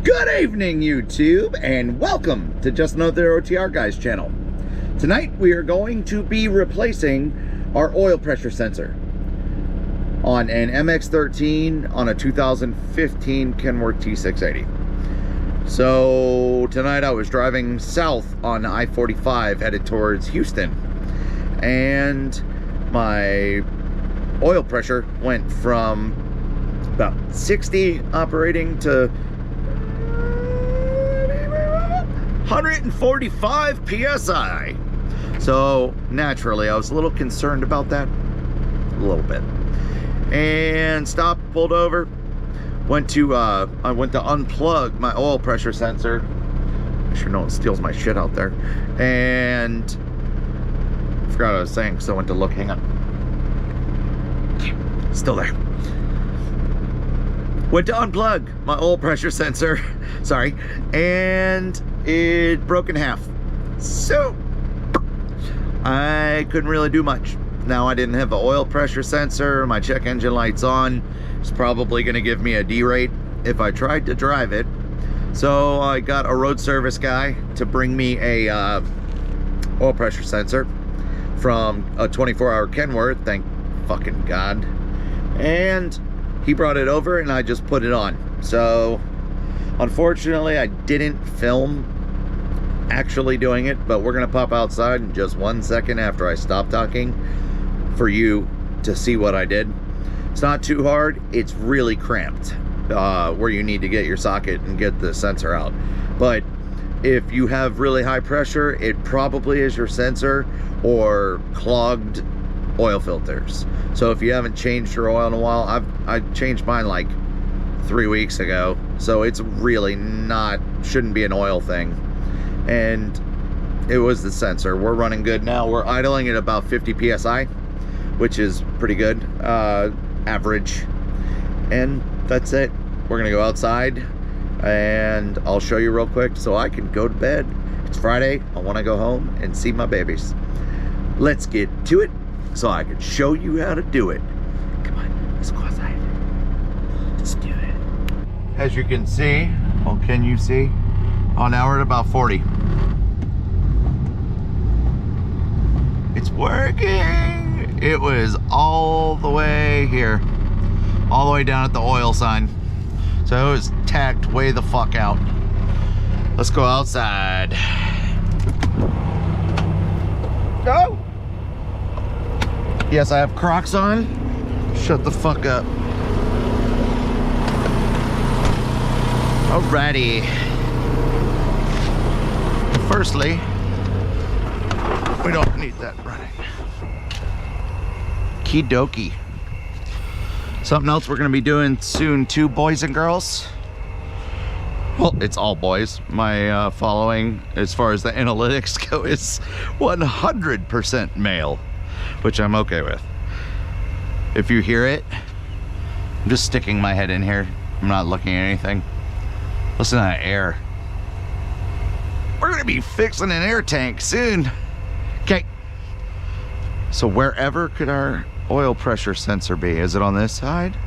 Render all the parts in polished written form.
Good evening, YouTube, and welcome to Just Another OTR Guys channel. Tonight we are going to be replacing our oil pressure sensor on an MX-13 on a 2015 Kenworth T680. So tonight I was driving south on I-45 headed towards Houston, and my oil pressure went from about 60 operating to 145 PSI. So naturally I was a little concerned about that, a little bit, and stopped, pulled over, went to I went to unplug my oil pressure sensor. Make sure no one steals my shit out there. And I forgot what I was saying, so I went to look. Hang on, still there. Went to unplug my oil pressure sensor, sorry, and it broke in half. So I couldn't really do much. Now I didn't have the oil pressure sensor, my check engine light's on. It's probably gonna give me a D-rate if I tried to drive it. So I got a road service guy to bring me a oil pressure sensor from a 24-hour Kenworth, thank fucking God. And he brought it over and I just put it on. So unfortunately I didn't film actually doing it, but we're gonna pop outside in just 1 second after I stop talking for you to see what I did. It's not too hard. It's really cramped where you need to get your socket and get the sensor out. But if you have really high pressure, it probably is your sensor or clogged oil filters. So if you haven't changed your oil in a while, I changed mine like 3 weeks ago, so it's really not, shouldn't be an oil thing. And it was the sensor. We're running good now. We're idling at about 50 PSI, which is pretty good, average. And that's it. We're gonna go outside and I'll show you real quick so I can go to bed. It's Friday. I want to go home and see my babies. Let's get to it so I can show you how to do it. Come on, let's go outside. Let's do it. As you can see, well, can you see? Oh, now we're at about 40. It's working. It was all the way here, all the way down at the oil sign. So it was tacked way the fuck out. Let's go outside. Go. Yes, I have Crocs on. Shut the fuck up. Alrighty. Firstly, we don't need that running. Kidoki. Something else we're gonna be doing soon too, boys and girls. Well, it's all boys. My following, as far as the analytics go, is 100% male, which I'm okay with. If you hear it, I'm just sticking my head in here. I'm not looking at anything. Listen to that air. We're gonna be fixing an air tank soon. Okay. So wherever could our oil pressure sensor be? Is it on this side?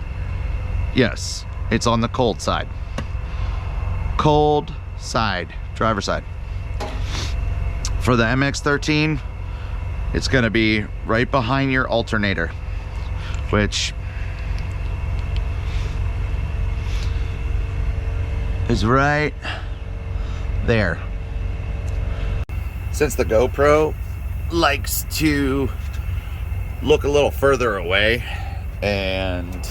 Yes, it's on the cold side. Cold side, driver's side. For the MX-13, it's gonna be right behind your alternator, which is right there. Since the GoPro likes to look a little further away and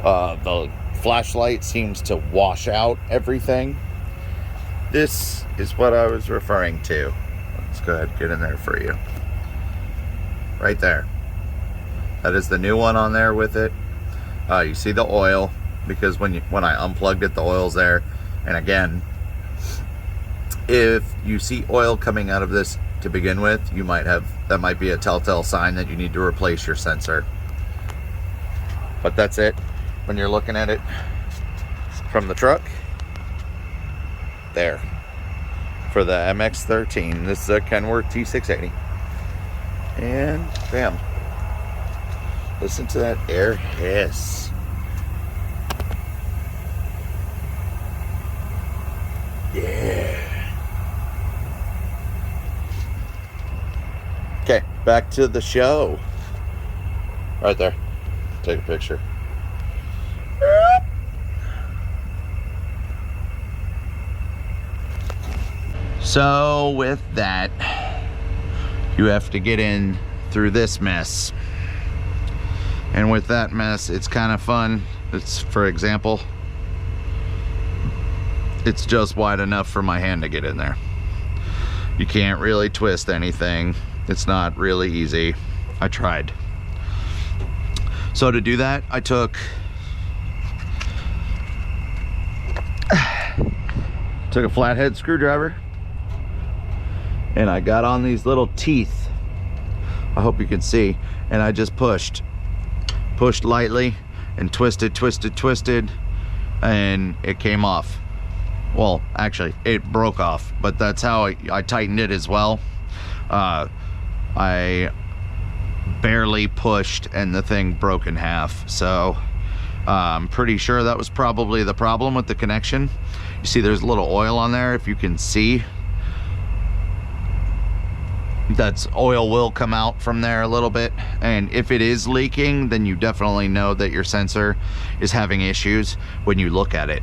the flashlight seems to wash out everything, this is what I was referring to. Let's go ahead and get in there for you. Right there. That is the new one on there with it. You see the oil, because when I unplugged it, the oil's there. And again, if you see oil coming out of this to begin with, you might have, that might be a telltale sign that you need to replace your sensor. But that's it. When you're looking at it from the truck, there. For the MX-13, this is a Kenworth T680. And bam. Listen to that air hiss. back to the show. Right there. Take a picture. So with that, you have to get in through this mess. And with that mess, it's kind of fun. It's, for example, it's just wide enough for my hand to get in there. You can't really twist anything. It's not really easy. I tried. So to do that, I took a flathead screwdriver and I got on these little teeth. I hope you can see. And I just pushed lightly and twisted, and it came off. Well, actually, it broke off, but that's how I tightened it as well. I barely pushed and the thing broke in half. So I'm pretty sure that was probably the problem with the connection. You see there's a little oil on there. If you can see, that's oil will come out from there a little bit, and if it is leaking, then you definitely know that your sensor is having issues when you look at it.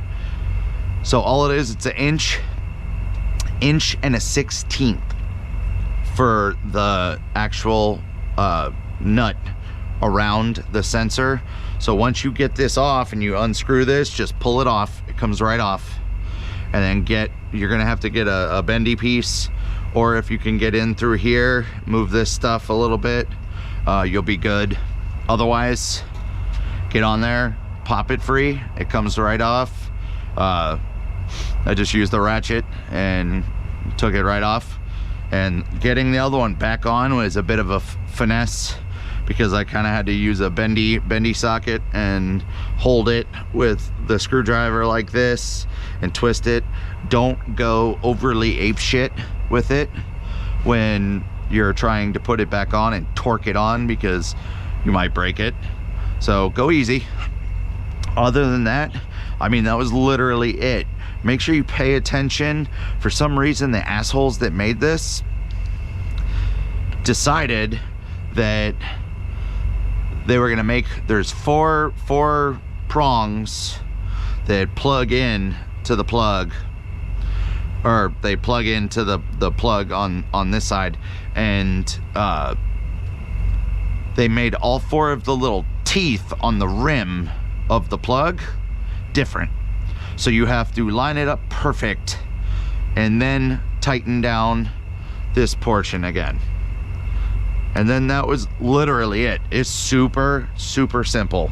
So all it is, it's an inch and a 1/16 for the actual nut around the sensor. So once you get this off and you unscrew this, just pull it off. It comes right off. And then you're gonna have to get a bendy piece, or if you can get in through here, move this stuff a little bit, you'll be good. Otherwise, get on there, pop it free. It comes right off. I just used the ratchet and took it right off. And getting the other one back on was a bit of a finesse, because I kind of had to use a bendy socket and hold it with the screwdriver like this and twist it. Don't go overly apeshit with it when you're trying to put it back on and torque it on, because you might break it. So go easy. Other than that, I mean, that was literally it. Make sure you pay attention. For some reason, the assholes that made this decided that they were gonna make, there's four prongs that plug in to the plug, or they plug into the plug on this side, and they made all 4 of the little teeth on the rim of the plug different. So you have to line it up perfect and then tighten down this portion again. And then that was literally it. It's super simple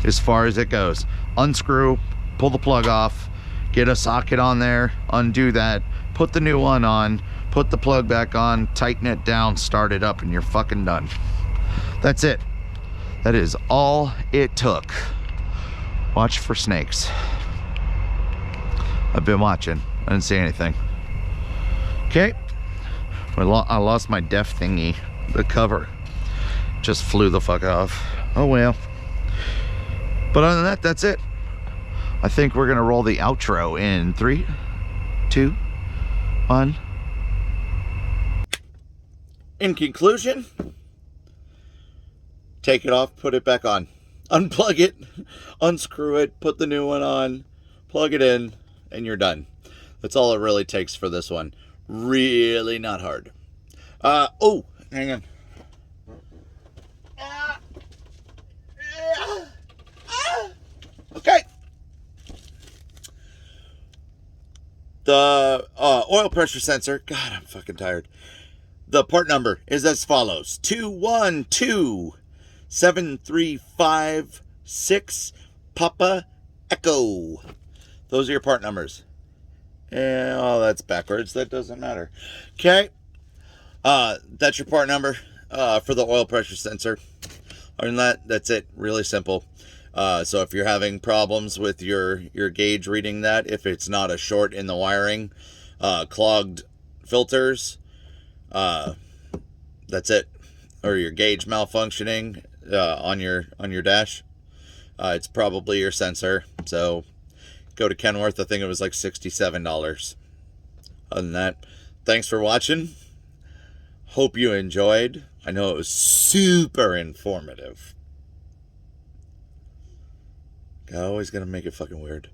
as far as it goes. Unscrew, pull the plug off, get a socket on there, undo that, put the new one on, put the plug back on, tighten it down, start it up, and you're fucking done. That's it. That is all it took. Watch for snakes. I've been watching. I didn't see anything. Okay. I lost my def thingy. The cover just flew the fuck off. Oh well. But other than that, that's it. I think we're gonna roll the outro in 3, 2, 1. In conclusion, take it off, put it back on. Unplug it, unscrew it, put the new one on, plug it in, and you're done. That's all it really takes for this one. Really not hard. Oh, hang on. Okay. The oil pressure sensor. God, I'm fucking tired. The part number is as follows: 212735 Papa Echo. Those are your part numbers. Yeah, oh, that's backwards. That doesn't matter. Okay. That's your part number for the oil pressure sensor. Other than that, that's it. Really simple. So if you're having problems with your gauge reading that, if it's not a short in the wiring, clogged filters, that's it. Or your gauge malfunctioning on your dash, it's probably your sensor. So go to Kenworth. I think it was like $67. Other than that, thanks for watching. Hope you enjoyed. I know it was super informative. Always gonna make it fucking weird.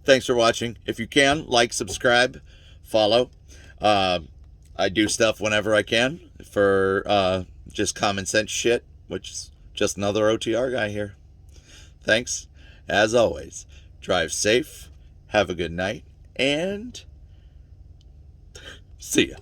Thanks for watching. If you can, like, subscribe, follow. I do stuff whenever I can for just common sense shit, which is just another OTR guy here. Thanks. As always, drive safe, have a good night, and see ya.